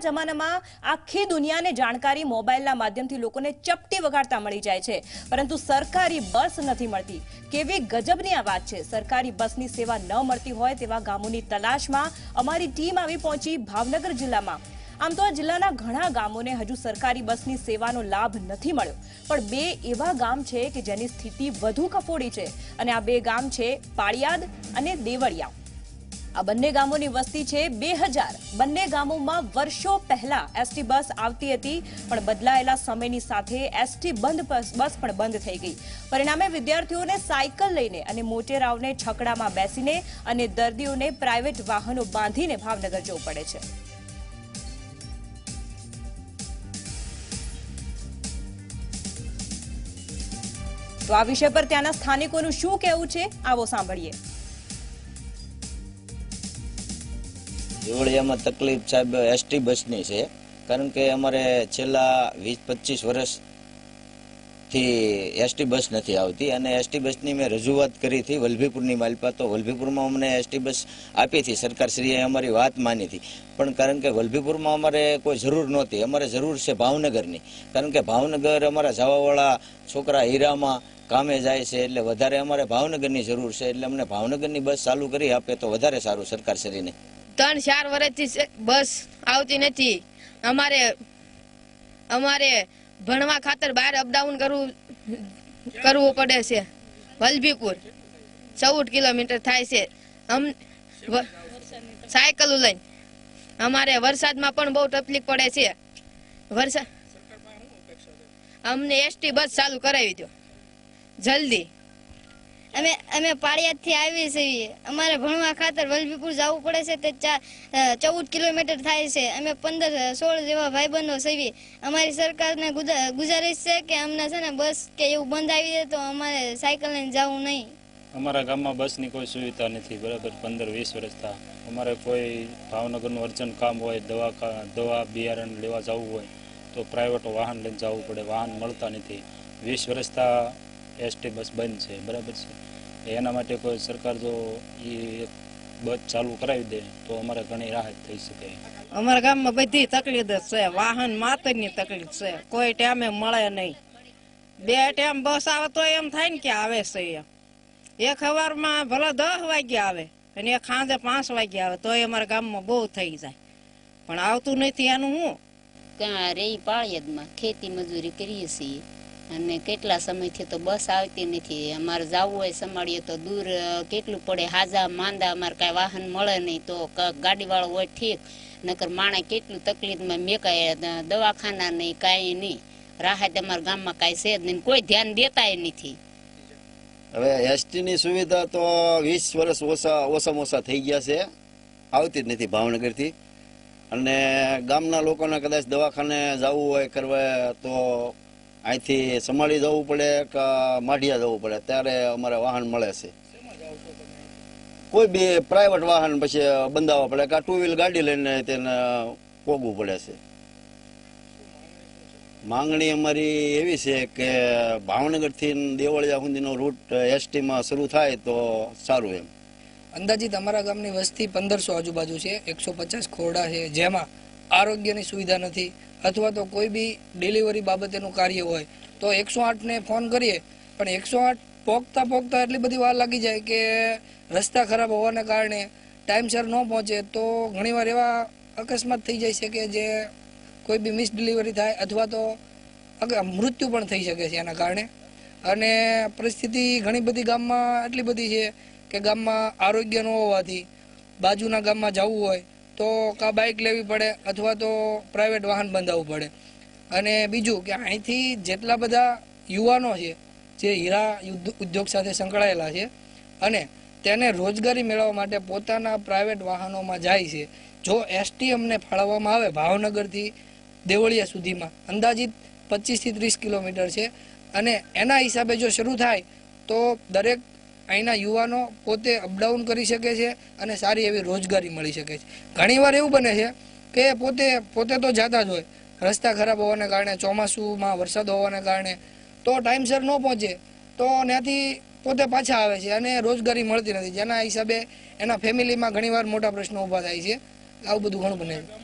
જમાનામાં આખી દુનિયાને જાણકારી મોબાઈલના માધ્યમથી લોકોને ચપટી વગાડતા મળી જાય છે, પરંતુ સરકારી બસ નથી મળતી। કેવી ગજબની આ વાત છે। સરકારી બસની સેવા ન મળતી હોય તેવા ગામોની તલાશમાં અમારી ટીમ આવી પહોંચી ભાવનગર જિલ્લામાં। આમ તો આ જિલ્લાના ઘણા ગામોને હજુ સરકારી બસની સેવાનો લાભ નથી મળ્યો, પણ બે એવા ગામ છે કે જેની સ્થિતિ વધુ કફોડી છે, અને આ બે ગામ છે પાળિયાદ અને દેવળિયા। આ બંને ગામોની વસ્તી છે 2000। બંને ગામોમાં વર્ષો પહેલા એસટી બસ આવતી હતી, પણ બદલાયેલા સમયની સાથે એસટી બસ પણ બંધ થઈ ગઈ। પરિણામે વિદ્યાર્થીઓને સાયકલ લઈને અને મોટેરાવને છકડામાં બેસીને અને દર્દીઓને પ્રાઇવેટ વાહનો બાંધીને ભાવનગર જવું પડે છે। તો આ વિષય પર ત્યાંના સ્થાનિકોનું શું કહેવું છે, આવો સાંભળીએ। દેવળિયામાં તકલીફ સાહેબ એસટી બસની છે, કારણ કે અમારે છેલ્લા 20-25 વર્ષથી એસટી બસ નથી આવતી, અને એસટી બસની મેં રજૂઆત કરી હતી વલભીપુરની માલપા। તો વલભીપુરમાં અમને એસટી બસ આપી હતી, સરકારશ્રીએ અમારી વાત માની હતી, પણ કારણ કે વલભીપુરમાં અમારે કોઈ જરૂર નહોતી, અમારે જરૂર છે ભાવનગરની, કારણ કે ભાવનગર અમારા જવાવાળા છોકરા હીરામાં કામે જાય છે, એટલે વધારે અમારે ભાવનગરની જરૂર છે, એટલે અમને ભાવનગરની બસ ચાલુ કરી આપે તો વધારે સારું સરકારશ્રીને। 3-4 વર્ષથી બસ આવતી નથી। અમારે ભણવા ખાતર બહાર અપડાઉન કરવું પડે છે। વલભીપુર 14 કિલોમીટર થાય છે। સાયકલ લઈને અમારે વરસાદમાં પણ બહુ તકલીફ પડે છે। અમને એસટી બસ ચાલુ કરાવી દો જલ્દી। અમે પાળિયાદથી આવી છીએ। અમારે ભણવા ખાતર વલભીપુર જવું પડે છે, તે 14 કિલોમીટર થાય છે। અમે 15-16 જેવા ભાઈબંધો છીએ। અમારી સરકારને ગુજારિશ છે કે અમને છે ને બસ કે એવું બંધ આવી જાય તો અમારે સાયકલ લઈને જવું નહીં। અમારા ગામમાં બસની કોઈ સુવિધા નથી, બરાબર 15-20 વર્ષ થયા। અમારે કોઈ ભાવનગરનું અર્જન્ટ કામ હોય, દવા બિયારણ લેવા જવું હોય તો પ્રાઇવેટ વાહન લઈને જવું પડે, વાહન મળતા નથી। 20 વર્ષથી એસટી બસ બંધ છે, બરાબર છે। એના માટે કોઈ સરકાર જો એ બસ ચાલુ કરાવી દે તો અમારે ઘણી રાહત થઈ શકે। અમારા ગામમાં બધી તકલીફ છે, વાહન માતરની તકલીફ છે, કોઈ ટાઈમે મળે નહીં। 2 ટાઈમ બસ આવે તો એમ થાય ને કે આવે છે, એક સવારમાં ભલે 10 વાગે આવે અને એક સાંજે 5 વાગે આવે તો અમારા ગામમાં બહુ થઈ જાય, પણ આવતું નથી। એનું હું ક્યાં રે પાળિયાદમાં ખેતી મજૂરી કરીએ છીએ, અને કેટલા સમયથી તો બસ આવતી નથી। અમારે જવું હોય સંભાળીએ તો દૂર કેટલું પડે, હાજા માંદા અમારે કાંઈ વાહન મળે નહીં તો ગાડીવાળો હોય ઠીક, નકર માણસ કેટલું તકલીફમાં મેકાય, દવાખાના નહીં કાંઈ નહીં, રાહત અમારા ગામમાં કાંઈ છે જ નહીં, કોઈ ધ્યાન દેતાય નથી। હવે એસટીની સુવિધા તો 20 વર્ષ ઓછામાં ઓછા થઈ ગયા છે, આવતી જ નથી ભાવનગરથી। અને ગામના લોકોને કદાચ દવાખાને જવું હોય કરવા તો અહીંથી સંભાળી જવું પડે કે માઢિયા જવું પડે, ત્યારે અમારે વાહન મળે છે। કોઈ બી પ્રાઇવેટ વાહન પછી બંધાવવા પડે કે 2 વ્હીલ ગાડી લઈને તેને પોગવું પડે છે। માંગણી અમારી એવી છે કે ભાવનગરથી દેવળિયા સુધીનો રૂટ એસટીમાં શરૂ થાય તો સારું એમ। અંદાજિત અમારા ગામની વસ્તી 1500 આજુબાજુ છે। 150 ખોરડા છે, જેમાં આરોગ્યની સુવિધા નથી, અથવા તો કોઈ બી ડિલિવરી બાબતેનું કાર્ય હોય તો 108ને ફોન કરીએ, પણ 108 પોગતા એટલી બધી વાર લાગી જાય કે રસ્તા ખરાબ હોવાને કારણે ટાઈમસર ન પહોંચે તો ઘણીવાર એવા અકસ્માત થઈ જાય છે કે જે કોઈ બી મિસ ડિલિવરી થાય અથવા તો મૃત્યુ પણ થઈ શકે છે એના કારણે। અને પરિસ્થિતિ ઘણી બધી ગામમાં એટલી બધી છે કે ગામમાં આરોગ્ય ન હોવાથી બાજુના ગામમાં જવું હોય તો કાં બાઇક લેવી પડે અથવા તો પ્રાઇવેટ વાહન બંધાવવું પડે। અને બીજું કે અહીંથી જેટલા બધા યુવાનો છે જે હીરા ઉદ્યોગ સાથે સંકળાયેલા છે અને તેને રોજગારી મેળવવા માટે પોતાના પ્રાઇવેટ વાહનોમાં જાય છે। જો એસટી અમને ફાળવવામાં આવે ભાવનગરથી દેવળિયા સુધીમાં અંદાજિત 25 થી 30 કિલોમીટર છે, અને એના હિસાબે જો શરૂ થાય તો દરેક અહીંના યુવાનો પોતે અપડાઉન કરી શકે છે અને સારી એવી રોજગારી મળી શકે છે। ઘણીવાર એવું બને છે કે પોતે તો જતા જ હોય, રસ્તા ખરાબ હોવાને કારણે, ચોમાસુમાં વરસાદ હોવાને કારણે તો ટાઈમસર ન પહોંચે તો ત્યાંથી પોતે પાછા આવે છે અને રોજગારી મળતી નથી, જેના હિસાબે એના ફેમિલીમાં ઘણીવાર મોટા પ્રશ્નો ઊભા થાય છે। આવું બધું ઘણું બને છે।